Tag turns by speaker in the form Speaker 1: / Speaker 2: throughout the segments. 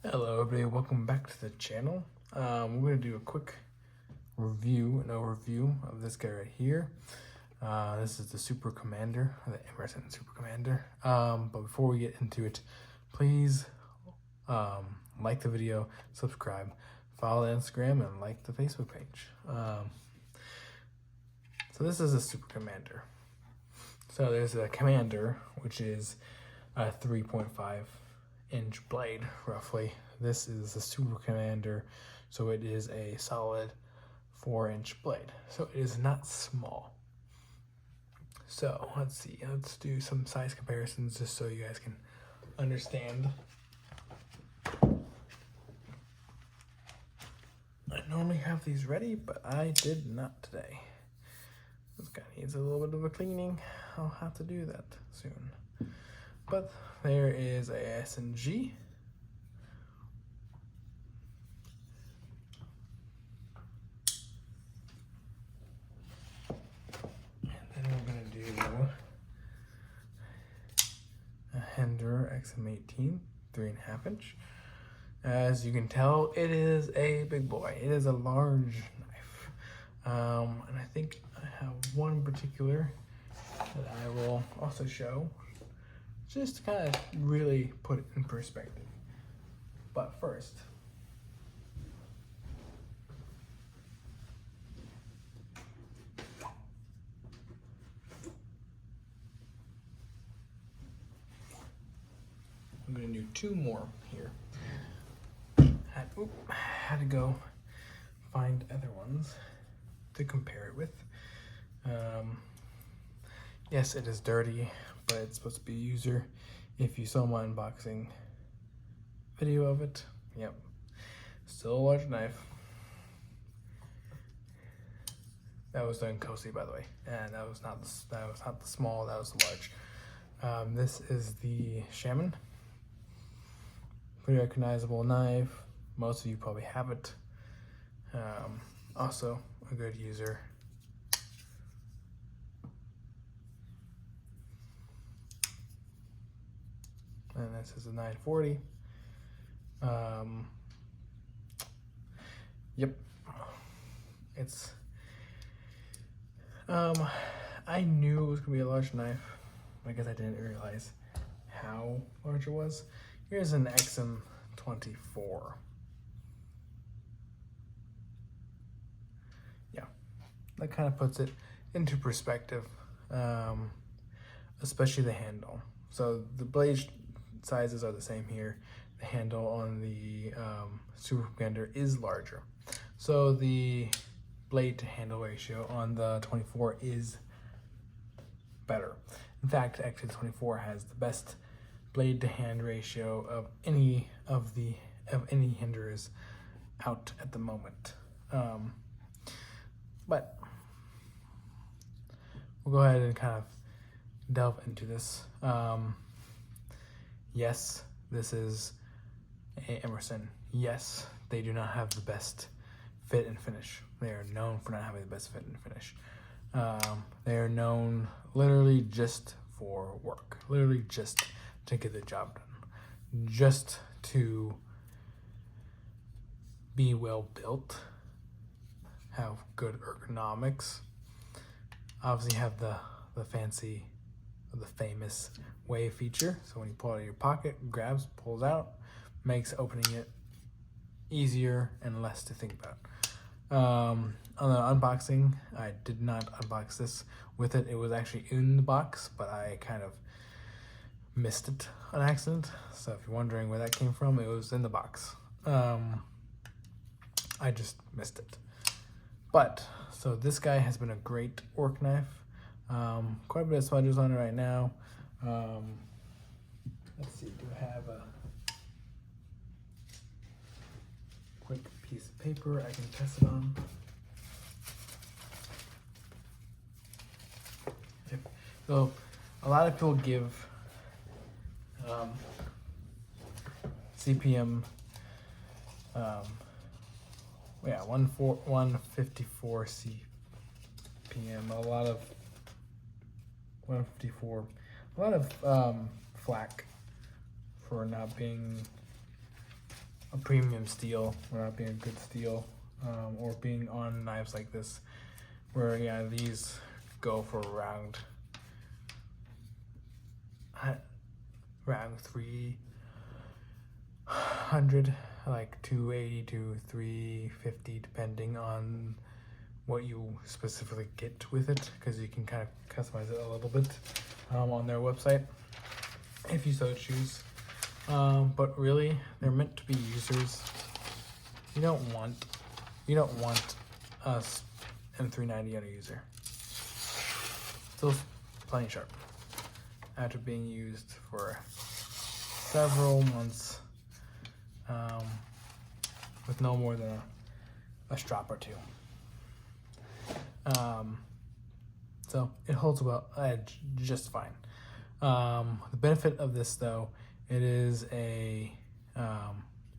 Speaker 1: Hello everybody, welcome back to the channel. We're going to do a quick overview of this guy right here. This is the Super Commander, the Emerson Super Commander. But before we get into it, please like the video, subscribe, follow the Instagram, and like the Facebook page. So this is a Super Commander. So there's a Commander, which is a 3.5-inch blade, roughly. This is the Super Commander, so it is a solid 4-inch blade. So it is not small. So let's see, let's do some size comparisons just so you guys can understand. I normally have these ready, but I did not today. This guy needs a little bit of a cleaning. I'll have to do that soon. But there is a S&G. And then we're going to do a Hender XM18 3.5 inch. As you can tell, it is a big boy. It is a large knife. And I think I have one particular that I will also show, just to kind of really put it in perspective. But first, I'm going to do two more here. Had to go find other ones to compare it with. Yes, it is dirty, but it's supposed to be user. If you saw my unboxing video of it, yep, still a large knife. That was done cozy, by the way, and that was not the small, that was the large. This is the Shaman. Pretty recognizable knife. Most of you probably have it. Also a good user. And this is a 940. Yep. It's I knew it was gonna be a large knife. I guess I didn't realize how large it was. Here's an XM24. Yeah, that kind of puts it into perspective, especially the handle. So the blade sizes are the same here. The handle on the Super Commander is larger. So the blade to handle ratio on the 24 is better. In fact, actually the 24 has the best blade to hand ratio of any Hinders out at the moment. But we'll go ahead and kind of delve into this. Yes, this is a Emerson. Yes, they do not have the best fit and finish. They are known for not having the best fit and finish. They are known literally just for work, literally just to get the job done, just to be well built, have good ergonomics, obviously have the fancy, the famous wave feature. So when you pull it out of your pocket, grabs, pulls out, makes opening it easier and less to think about. On the unboxing, I did not unbox this with it. It was actually in the box, but I kind of missed it on accident. So if you're wondering where that came from, it was in the box. I just missed it. But, so this guy has been a great work knife. Quite a bit of smudges on it right now. Let's see, do I have a quick piece of paper I can test it on? So a lot of people give CPM 154 CPM, a lot of 154, a lot of flack for not being a premium steel without being a good steel, or being on knives like this, where yeah, these go for around 300, like 280 to 350, depending on what you specifically get with it, because you can kind of customize it a little bit on their website if you so choose. But really, they're meant to be users. You don't want us M390 on a user. Still plenty sharp after being used for several months, with no more than a strap or two. So it holds just fine. The benefit of this, though, it is it's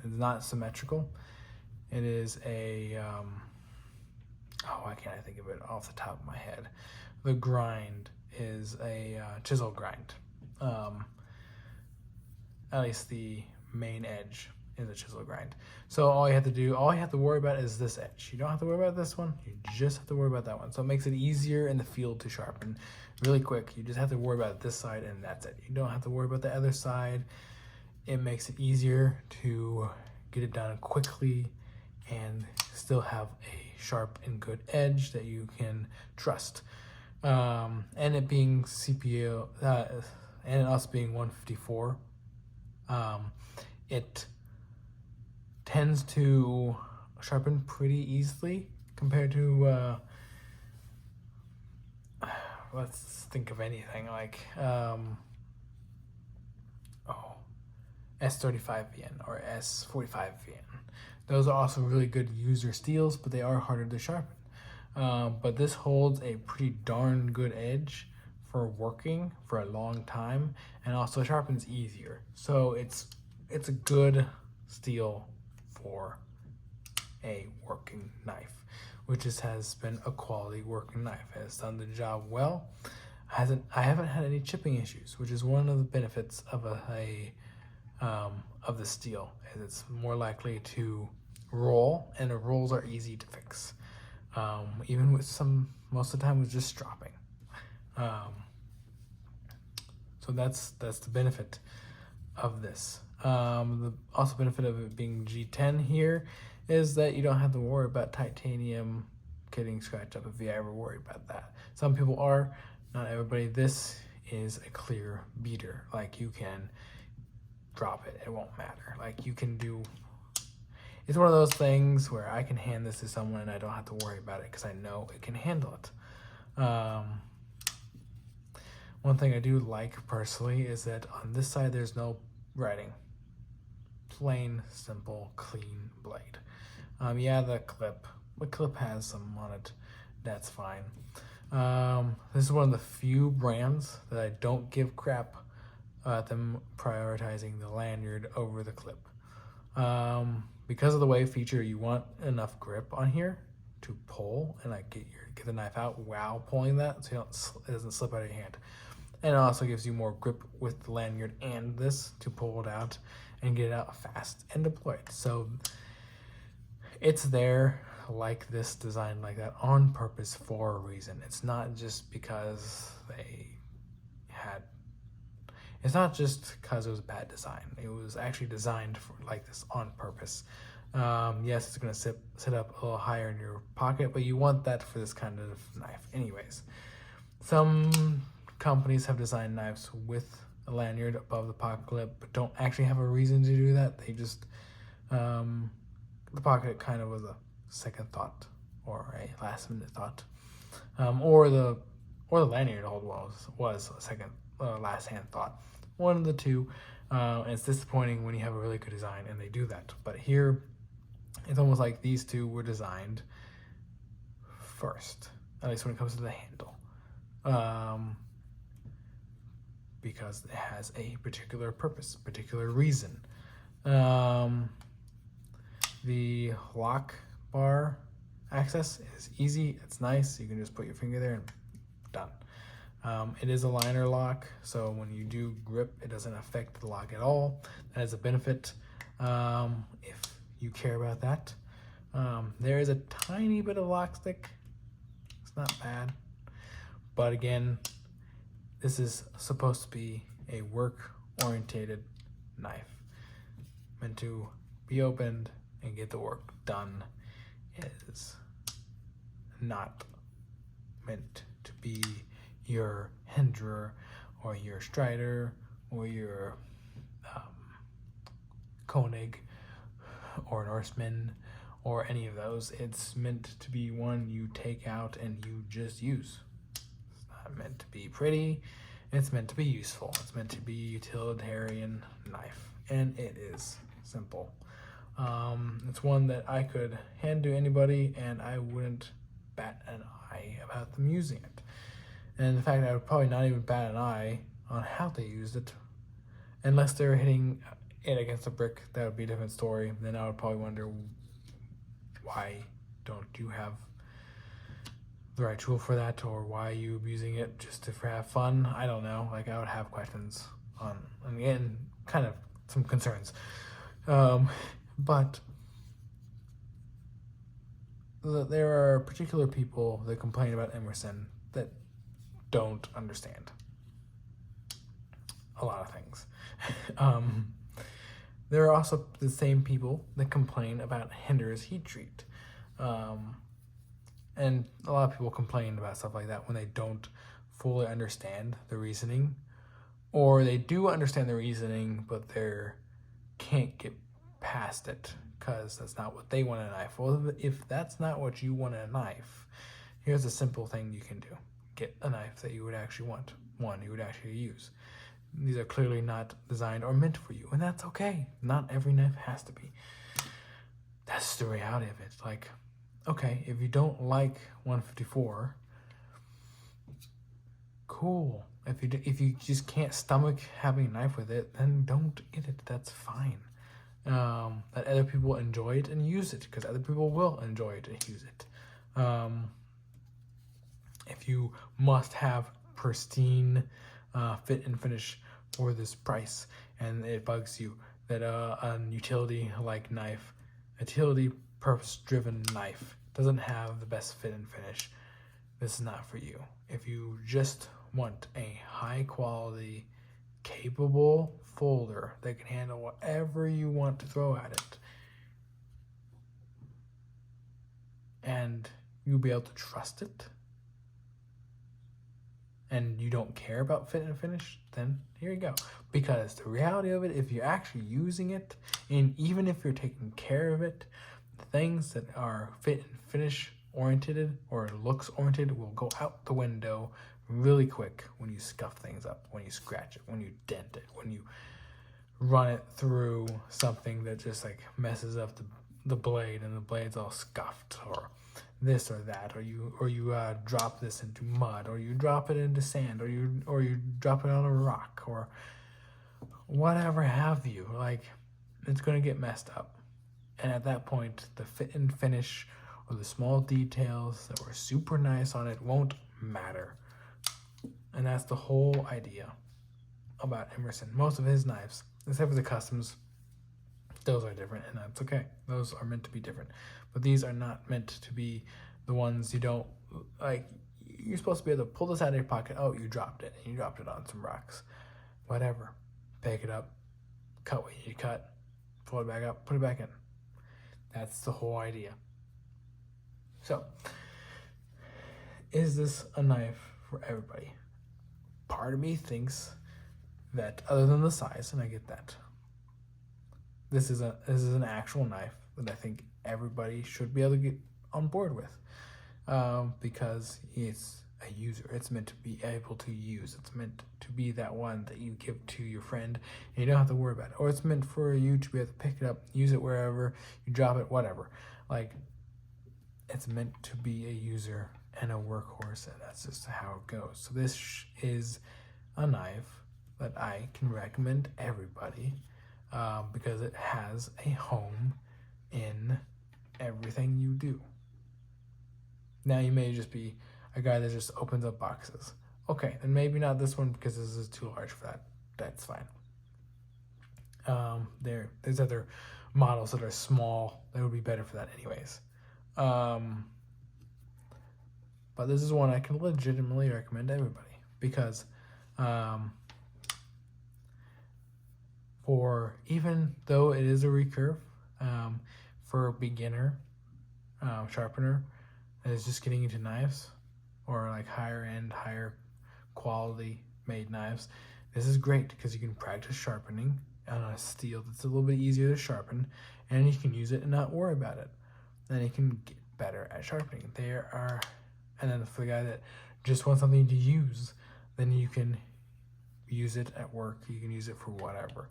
Speaker 1: not symmetrical. It is why can't I think of it off the top of my head? The grind is a chisel grind. At least the main edge is a chisel grind. So all you have to worry about is this edge. You don't have to worry about this one. You just have to worry about that one. So it makes it easier in the field to sharpen really quick. You just have to worry about this side, and that's it. You don't have to worry about the other side. It makes it easier to get it done quickly and still have a sharp and good edge that you can trust. And it being CPU, and it also being 154, it tends to sharpen pretty easily compared to let's think of anything like S35VN or S45VN. Those are also really good user steels, but they are harder to sharpen. But this holds a pretty darn good edge for working for a long time, and also sharpens easier. So it's a good steel for a working knife, which has been a quality working knife. It has done the job well. I haven't had any chipping issues, which is one of the benefits of of the steel, as it's more likely to roll, and the rolls are easy to fix. Even with most of the time with just dropping. So that's the benefit of this. The also benefit of it being G10 here is that you don't have to worry about titanium getting scratched up if you ever worry about that. Some people are, not everybody. This is a clear beater. Like, you can drop it, it won't matter. Like, you can do, it's one of those things where I can hand this to someone and I don't have to worry about it because I know it can handle it. One thing I do like personally is that on this side there's no writing. Plain, simple, clean blade. Yeah, the clip has some on it. That's fine. This is one of the few brands that I don't give crap at them prioritizing the lanyard over the clip. Because of the wave feature, you want enough grip on here to pull and like get the knife out while pulling that, so it doesn't slip out of your hand. And it also gives you more grip with the lanyard and this to pull it out and get it out fast and deploy it. So it's there like this, designed like that on purpose for a reason. It's not just because it's not just because it was a bad design. It was actually designed for like this on purpose. Yes, it's going to sit up a little higher in your pocket, but you want that for this kind of knife anyways. Some companies have designed knives with a lanyard above the pocket clip, but don't actually have a reason to do that. They just, the pocket kind of was a second thought or a last minute thought. Or the lanyard hold was a second, last hand thought. One of the two. And it's disappointing when you have a really good design and they do that. But here, it's almost like these two were designed first, at least when it comes to the handle. Because it has a particular purpose, particular reason. The lock bar access is easy, it's nice. You can just put your finger there and done. It is a liner lock, so when you do grip, it doesn't affect the lock at all. That is a benefit. if you care about that. There is a tiny bit of lock stick. It's not bad. But again, this is supposed to be a work-orientated knife, meant to be opened and get the work done. It is not meant to be your Hendra or your Strider or your Koenig or Norseman or any of those. It's meant to be one you take out and you just use. It's not meant to be pretty. It's meant to be useful. It's meant to be a utilitarian knife, and it is simple. It's one that I could hand to anybody and I wouldn't bat an eye about them using it. And in fact, I would probably not even bat an eye on how they used it, unless they were hitting it against a brick. That would be a different story. Then I would probably wonder, why don't you have the right tool for that, or why are you abusing it just to have fun? I don't know. Like, I would have questions on, and again, kind of some concerns. But there are particular people that complain about Emerson that don't understand a lot of things. There are also the same people that complain about Hinder's heat treat. And a lot of people complain about stuff like that when they don't fully understand the reasoning, or they do understand the reasoning, but they can't get past it because that's not what they want in a knife. Well, if that's not what you want in a knife, here's a simple thing you can do. Get a knife that you would actually want, one you would actually use. These are clearly not designed or meant for you, and that's okay. Not every knife has to be. That's the reality of it. Like, okay, if you don't like 154, cool. If you just can't stomach having a knife with it, then don't get it. That's fine. Let other people enjoy it and use it, because other people will enjoy it and use it. If you must have pristine fit and finish for this price, and it bugs you that a utility-like knife, utility purpose-driven knife doesn't have the best fit and finish, this is not for you. If you just want a high-quality, capable folder that can handle whatever you want to throw at it, and you'll be able to trust it, and you don't care about fit and finish, then here you go. Because the reality of it, if you're actually using it, and even if you're taking care of it, the things that are fit and finish oriented or looks oriented will go out the window really quick when you scuff things up, when you scratch it, when you dent it, when you run it through something that just like messes up the blade and the blade's all scuffed, or this or that, or you drop this into mud, or you drop it into sand, or you drop it on a rock, or whatever have you. Like, it's gonna get messed up, and at that point, the fit and finish or the small details that were super nice on it won't matter. And that's the whole idea about Emerson. Most of his knives, except for the customs, those are different, and that's okay. Those are meant to be different. But these are not meant to be the ones you don't, like, you're supposed to be able to pull this out of your pocket. Oh, you dropped it, and you dropped it on some rocks. Whatever. Pick it up, cut what you need to cut, pull it back up, put it back in. That's the whole idea. So, is this a knife for everybody? Part of me thinks that, other than the size, and I get that, this is an actual knife that I think everybody should be able to get on board with, because it's a user. It's meant to be able to use. It's meant to be that one that you give to your friend and you don't have to worry about it. Or it's meant for you to be able to pick it up, use it wherever, you drop it, whatever. Like, it's meant to be a user and a workhorse, and that's just how it goes. So this is a knife that I can recommend everybody, because it has a home in everything you do. Now, you may just be a guy that just opens up boxes. Okay, then maybe not this one, because this is too large for that. That's fine. There's other models that are small that would be better for that anyways. But this is one I can legitimately recommend to everybody because for even though it is a recurve, for a beginner sharpener that is just getting into knives or like higher end, higher quality made knives, this is great because you can practice sharpening on a steel that's a little bit easier to sharpen, and you can use it and not worry about it. Then you can get better at sharpening. And then for the guy that just wants something to use, then you can use it at work. You can use it for whatever.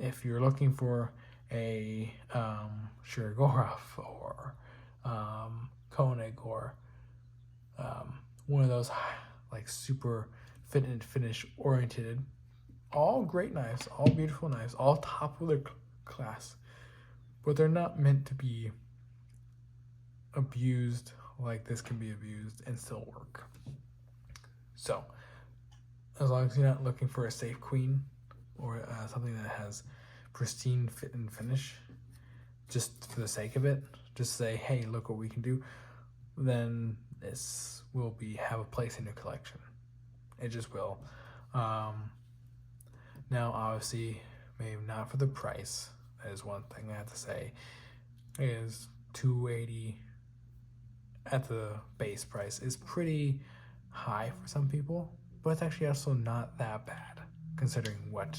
Speaker 1: If you're looking for a Shirogorov or Koenig or one of those like super fit and finish oriented, all great knives, all beautiful knives, all top of their class, but they're not meant to be abused like this can be abused and still work. So as long as you're not looking for a safe queen or something that has pristine fit and finish just for the sake of it, just say, hey, look what we can do, then this will have a place in your collection. It just will. Now obviously maybe not for the price. That is one thing I have to say. It is $280 at the base price is pretty high for some people, but it's actually also not that bad considering what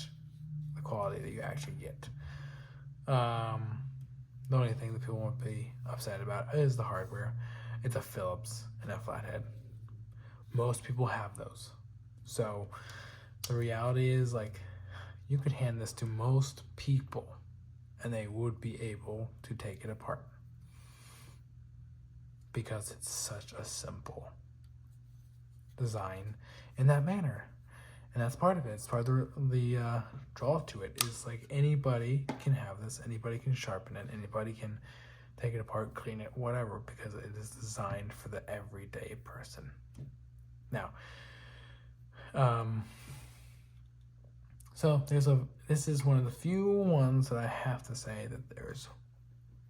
Speaker 1: the quality that you actually get. The only thing that people won't be upset about is the hardware. It's a Phillips and a flathead. Most people have those. So the reality is, like, you could hand this to most people and they would be able to take it apart because it's such a simple design in that manner. And that's part of it. It's part of the draw to it is like anybody can have this, anybody can sharpen it, anybody can take it apart, clean it, whatever, because it is designed for the everyday person. Now, so this is one of the few ones that I have to say that there's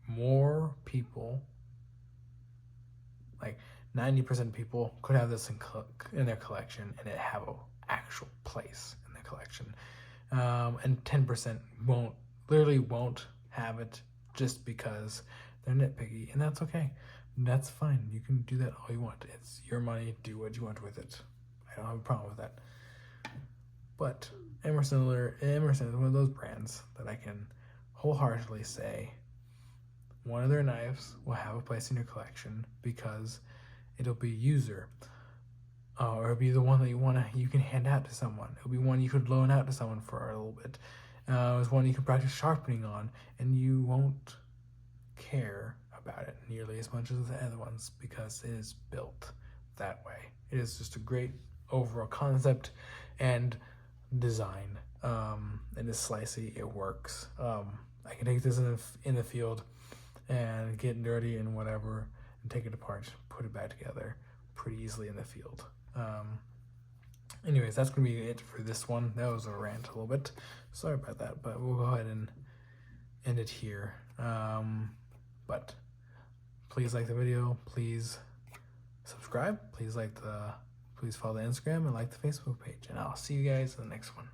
Speaker 1: more people, like 90% of people could have this in their collection and it have an actual place in the collection. And 10% literally won't have it just because they're nitpicky, and that's okay. That's fine. You can do that all you want. It's your money. Do what you want with it. I don't have a problem with that. But Emerson is one of those brands that I can wholeheartedly say one of their knives will have a place in your collection because it'll be user. Or it'll be the one that you can hand out to someone. It'll be one you could loan out to someone for a little bit. It's one you can practice sharpening on, and you won't care about it nearly as much as the other ones because it is built that way. It is just a great overall concept and design. It is slicey. It works. I can take this in the field and get dirty and whatever and take it apart, put it back together pretty easily in the field. Anyways, that's gonna be it for this one. That was a rant a little bit. Sorry about that, but we'll go ahead and end it here. But please like the video, please subscribe, please follow the Instagram and like the Facebook page, and I'll see you guys in the next one.